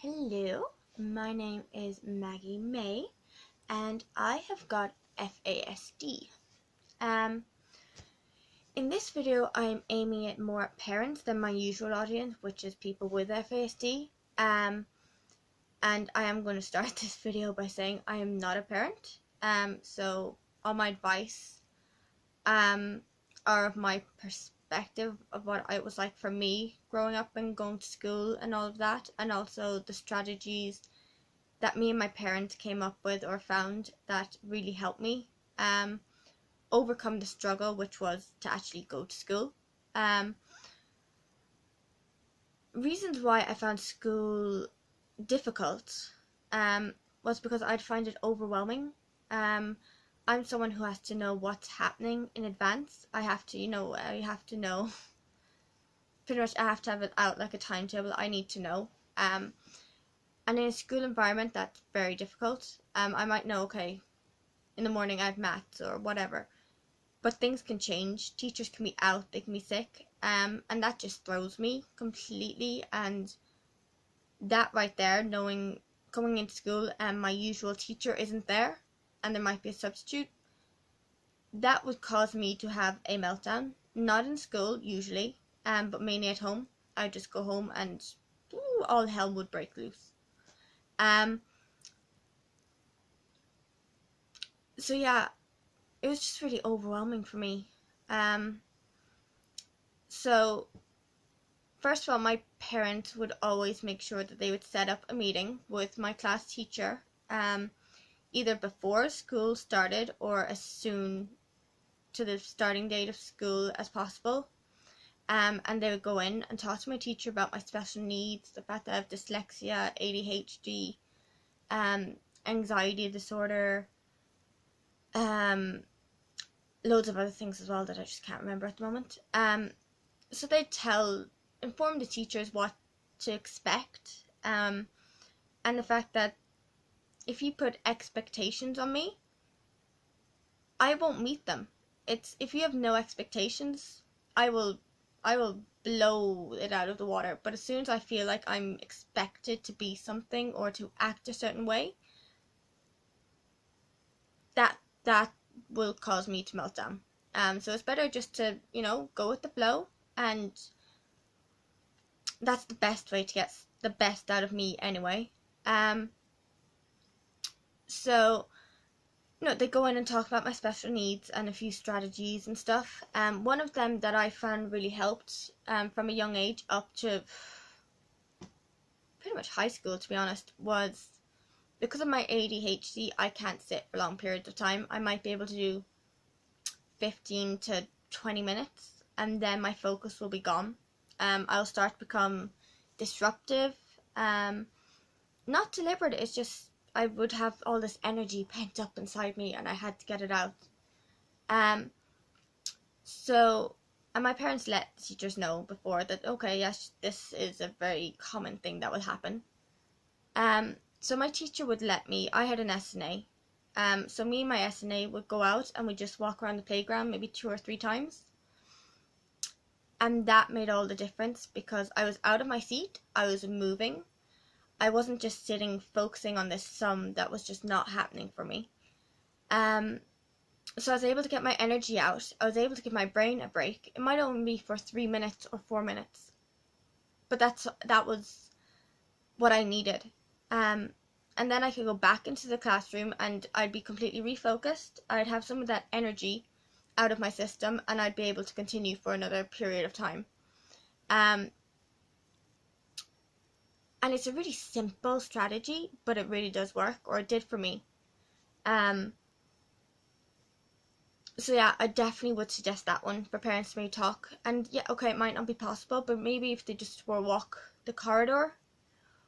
Hello, my name is Maggie May and I have got FASD. In this video I'm aiming at more parents than my usual audience, which is people with FASD. And I am going to start this video by saying I am not a parent. So all my advice are of my perspective of what it was like for me growing up and going to school and all of that, and also the strategies that me and my parents came up with or found that really helped me overcome the struggle, which was to actually go to school. Reasons why I found school difficult was because I'd find it overwhelming. I'm someone who has to know what's happening in advance. I have to know pretty much. I have to have it out like a timetable. I need to know. And in a school environment, that's very difficult. I might know, okay, in the morning I have maths or whatever, but things can change. Teachers can be out, they can be sick, and that just throws me completely. And that right there, knowing coming into school and my usual teacher isn't there, and there might be a substitute, that would cause me to have a meltdown. Not in school usually, but mainly at home. I'd just go home and all hell would break loose. So yeah, it was just really overwhelming for me. So first of all, my parents would always make sure that they would set up a meeting with my class teacher, either before school started or as soon to the starting date of school as possible. And they would go in and talk to my teacher about my special needs, the fact that I have dyslexia, ADHD, anxiety disorder, loads of other things as well that I just can't remember at the moment. So they inform the teachers what to expect, and the fact that if you put expectations on me, I won't meet them. If you have no expectations, I will blow it out of the water. But as soon as I feel like I'm expected to be something or to act a certain way, that will cause me to melt down. So it's better just to, go with the flow, and that's the best way to get the best out of me anyway. So they go in and talk about my special needs and a few strategies and stuff. One of them that I found really helped from a young age up to pretty much high school, to be honest, was because of my ADHD, I can't sit for long periods of time. I might be able to do 15 to 20 minutes and then my focus will be gone. I'll start to become disruptive. Not deliberate, it's just I would have all this energy pent up inside me and I had to get it out. And my parents let the teachers know before that, okay, yes, this is a very common thing that will happen. So my teacher would let me, I had an SNA, so me and my SNA would go out and we'd just walk around the playground maybe 2 or 3 times. And that made all the difference because I was out of my seat, I was moving, I wasn't just sitting focusing on this sum that was just not happening for me. So I was able to get my energy out, I was able to give my brain a break. It might only be for 3 minutes or 4 minutes, but that was what I needed. And then I could go back into the classroom and I'd be completely refocused. I'd have some of that energy out of my system and I'd be able to continue for another period of time. And it's a really simple strategy, but it really does work, or it did for me. So yeah, I definitely would suggest that one for parents to maybe talk. And yeah, okay, it might not be possible, but maybe if they just were walk the corridor,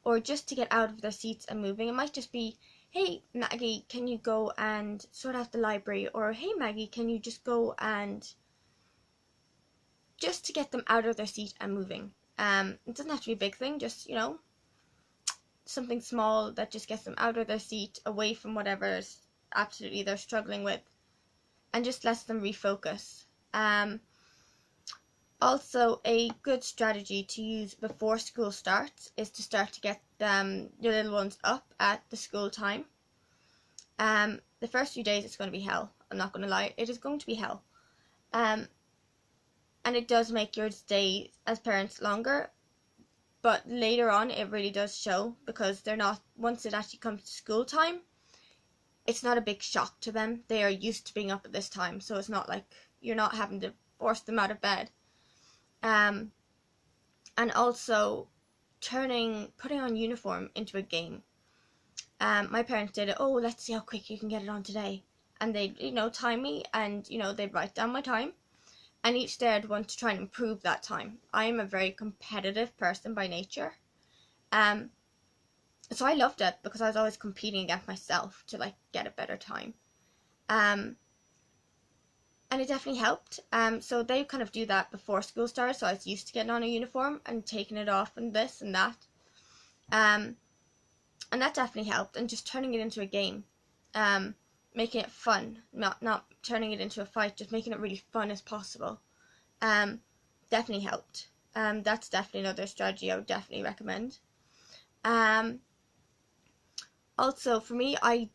or just to get out of their seats and moving. It might just be, hey Maggie, can you go and sort out the library? Or hey Maggie, can you just go and just to get them out of their seat and moving. It doesn't have to be a big thing, just, something small that just gets them out of their seat, away from whatever absolutely they're struggling with, and just lets them refocus. Also, a good strategy to use before school starts is to start to get your little ones up at the school time. The first few days it's going to be hell. I'm not going to lie, it is going to be hell. And it does make your day as parents longer, but later on it really does show, because they're not, once it actually comes to school time, it's not a big shock to them. They are used to being up at this time, so it's not like you're not having to force them out of bed. And also putting on uniform into a game. My parents did it. Oh, let's see how quick you can get it on today. And they'd, time me, and, they'd write down my time. And each day I'd want to try and improve that time. I am a very competitive person by nature. So I loved it, because I was always competing against myself to, like, get a better time. And it definitely helped. So they kind of do that before school starts, so I was used to getting on a uniform and taking it off and this and that. And that definitely helped, and just turning it into a game. Making it fun, not turning it into a fight, just making it really fun as possible. Definitely helped. That's definitely another strategy I would definitely recommend. Also, for me, I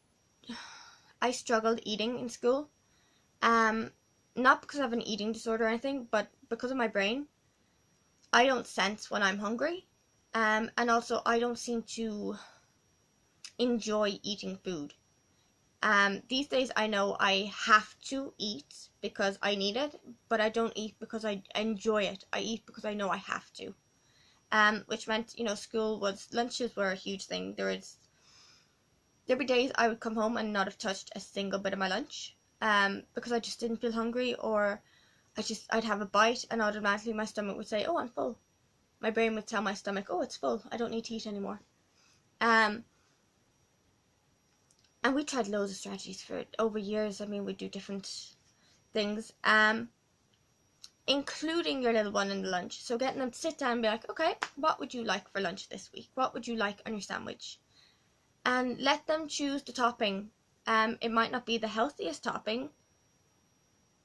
struggled eating in school. Not because I have an eating disorder or anything, but because of my brain. I don't sense when I'm hungry. And also, I don't seem to enjoy eating food. These days I know I have to eat because I need it, but I don't eat because I enjoy it. I eat because I know I have to. Which meant, lunches were a huge thing. There'd be days I would come home and not have touched a single bit of my lunch, because I just didn't feel hungry, or I'd have a bite and automatically my stomach would say, oh, I'm full. My brain would tell my stomach, oh, it's full, I don't need to eat anymore. And we tried loads of strategies for it over years. I mean, we do different things, including your little one in the lunch. So getting them to sit down and be like, okay, what would you like for lunch this week? What would you like on your sandwich? And let them choose the topping. It might not be the healthiest topping,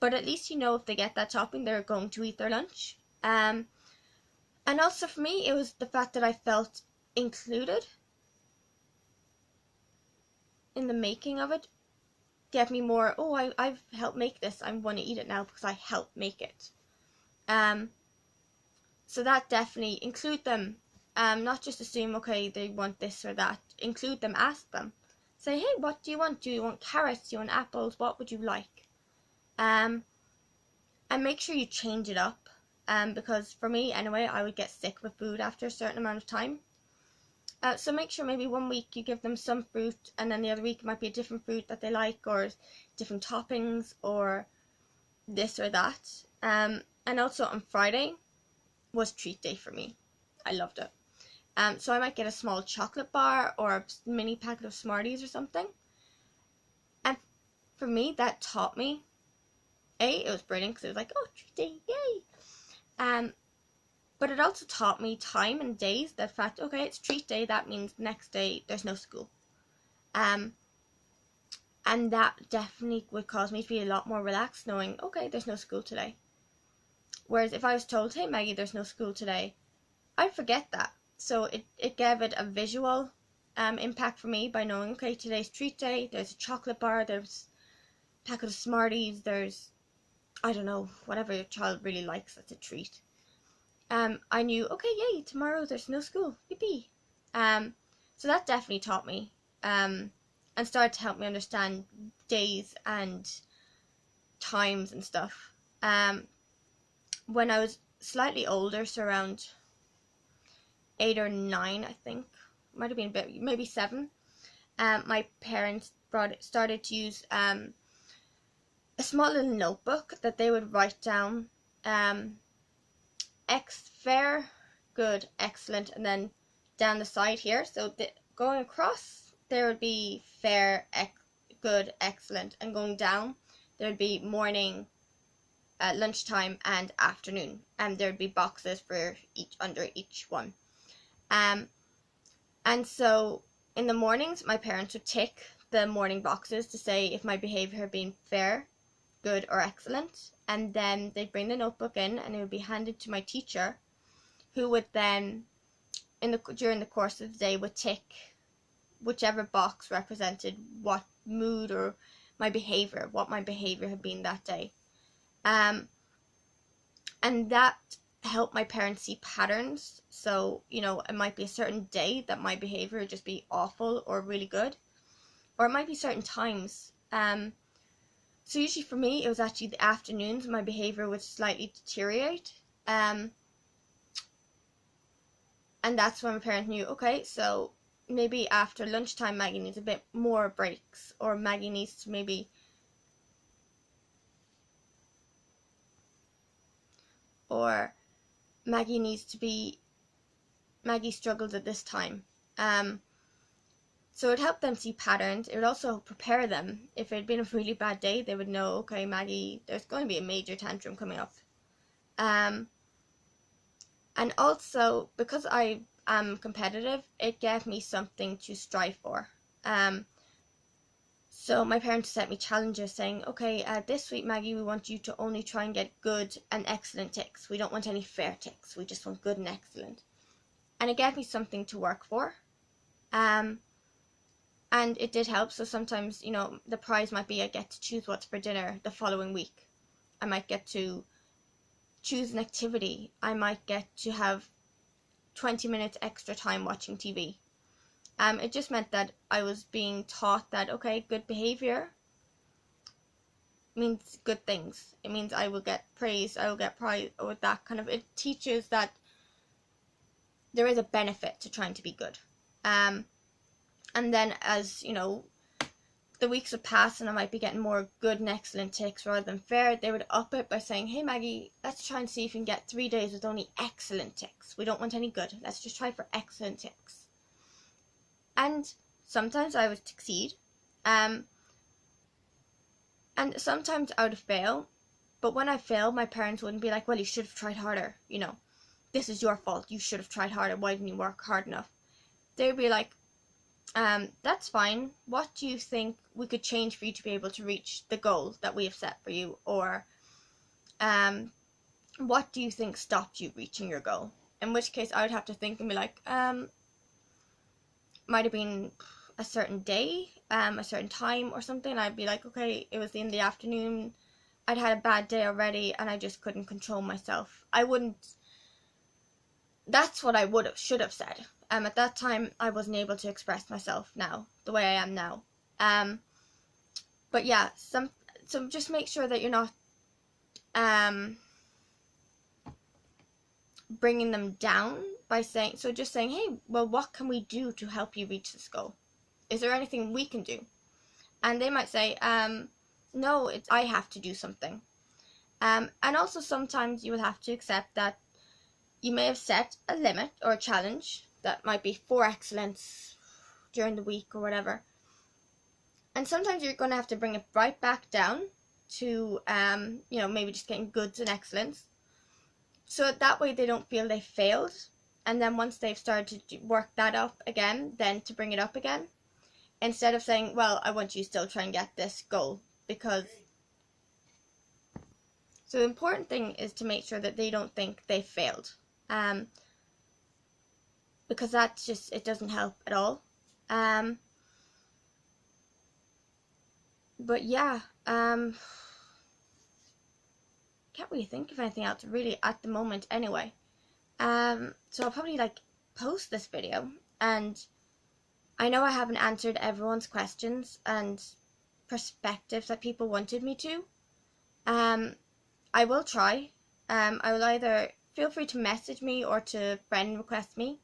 but at least if they get that topping, they're going to eat their lunch. And also for me, it was the fact that I felt included in the making of it. Gave me more, oh, I've helped make this, I want to eat it now because I helped make it. So that definitely, include them. Not just assume, okay, they want this or that. Include them, ask them. Say, hey, what do you want? Do you want carrots? Do you want apples? What would you like? And make sure you change it up. Because for me, anyway, I would get sick with food after a certain amount of time. So make sure maybe one week you give them some fruit, and then the other week it might be a different fruit that they like, or different toppings, or this or that. And also on Friday was treat day for me. I loved it. So I might get a small chocolate bar or a mini packet of Smarties or something. And for me, that taught me, it was brilliant because it was like, oh, treat day, yay! But it also taught me time and days, that fact, okay, it's treat day, that means the next day there's no school. And that definitely would cause me to be a lot more relaxed, knowing, okay, there's no school today. Whereas if I was told, hey Maggie, there's no school today, I'd forget that. So it gave it a visual impact for me by knowing, okay, today's treat day, there's a chocolate bar, there's a packet of Smarties, there's, I don't know, whatever your child really likes, that's a treat. I knew, okay, yay, tomorrow there's no school, yippee. So that definitely taught me, and started to help me understand days and times and stuff. When I was slightly older, so around 8 or 9, I think, might have been a bit, maybe 7, my parents started to use a small little notebook that they would write down fair, good, excellent, and then down the side here, so going across there would be fair, good, excellent, and going down there would be morning, lunchtime, and afternoon, and there would be boxes for under each one. And so in the mornings my parents would tick the morning boxes to say if my behaviour had been fair, good, or excellent. And then they'd bring the notebook in and it would be handed to my teacher, who would then, during the course of the day, would tick whichever box represented what mood or what my behavior had been that day. And that helped my parents see patterns. So, it might be a certain day that my behavior would just be awful or really good, or it might be certain times. So usually for me, it was actually the afternoons my behavior would slightly deteriorate. And that's when my parents knew, okay, so maybe after lunchtime Maggie needs a bit more breaks, or Maggie needs to Maggie struggles at this time. So it helped them see patterns. It would also prepare them. If it had been a really bad day, they would know, okay, Maggie, there's going to be a major tantrum coming up. And also, because I am competitive, it gave me something to strive for. So my parents set me challenges saying, okay, this week, Maggie, we want you to only try and get good and excellent ticks. We don't want any fair ticks. We just want good and excellent. And it gave me something to work for. And it did help. So sometimes, the prize might be I get to choose what's for dinner the following week. I might get to choose an activity. I might get to have 20 minutes extra time watching TV. It just meant that I was being taught that, okay, good behavior means good things. It means I will get praise, I will get prize, or that kind of, it teaches that there is a benefit to trying to be good. And then as, the weeks would pass and I might be getting more good and excellent ticks rather than fair, they would up it by saying, hey Maggie, let's try and see if we can get 3 days with only excellent ticks. We don't want any good. Let's just try for excellent ticks. And sometimes I would succeed. And sometimes I would fail. But when I failed, my parents wouldn't be like, well, you should have tried harder. This is your fault. You should have tried harder. Why didn't you work hard enough? They would be like, that's fine. What do you think we could change for you to be able to reach the goal that we have set for you? Or what do you think stopped you reaching your goal? In which case I would have to think and be like, might have been a certain day, a certain time or something. I'd be like, okay, it was in the afternoon. I'd had a bad day already and I just couldn't control myself. That's what I should have said. At that time, I wasn't able to express myself now, the way I am now. But yeah, so just make sure that you're not bringing them down by saying, hey, well, what can we do to help you reach this goal? Is there anything we can do? And they might say, no, I have to do something. And also sometimes you will have to accept that you may have set a limit or a challenge that might be for excellence during the week or whatever. And sometimes you're going to have to bring it right back down to, maybe just getting goods and excellence. So that way they don't feel they failed. And then once they've started to work that up again, then to bring it up again. Instead of saying, well, I want you to still try and get this goal. So the important thing is to make sure that they don't think they failed. Because that's just, it doesn't help at all. But yeah, can't really think of anything else really at the moment anyway. So I'll probably post this video, and I know I haven't answered everyone's questions and perspectives that people wanted me to. I will try. I will either feel free to message me or to friend request me.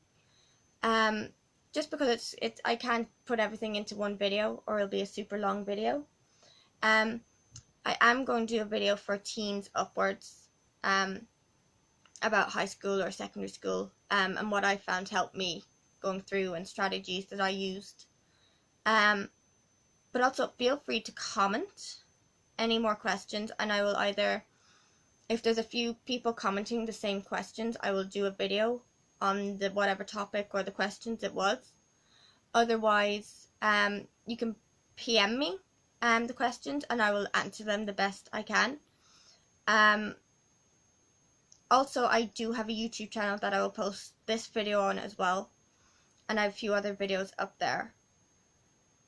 Just because I can't put everything into one video or it'll be a super long video. I am going to do a video for teens upwards, about high school or secondary school, and what I found helped me going through and strategies that I used. But also feel free to comment any more questions, and I will either, if there's a few people commenting the same questions, I will do a video on the whatever topic or the questions it was. Otherwise, you can PM me the questions, and I will answer them the best I can. Also, I do have a YouTube channel that I will post this video on as well, and I have a few other videos up there.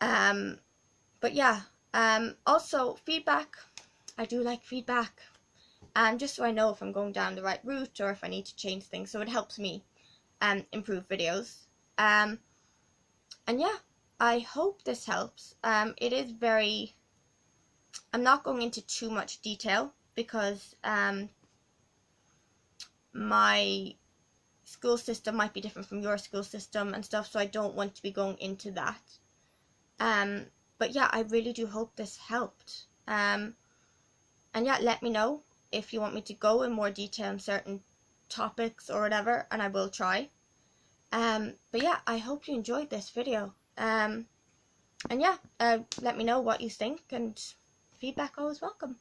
But yeah, also feedback. I do like feedback, just so I know if I'm going down the right route or if I need to change things, so it helps me improve videos. And yeah, I hope this helps. It is very, I'm not going into too much detail because my school system might be different from your school system and stuff, so I don't want to be going into that. But yeah, I really do hope this helped. And yeah, let me know if you want me to go in more detail on certain topics or whatever, and I will try. But yeah, I hope you enjoyed this video. And yeah, let me know what you think, and feedback always welcome.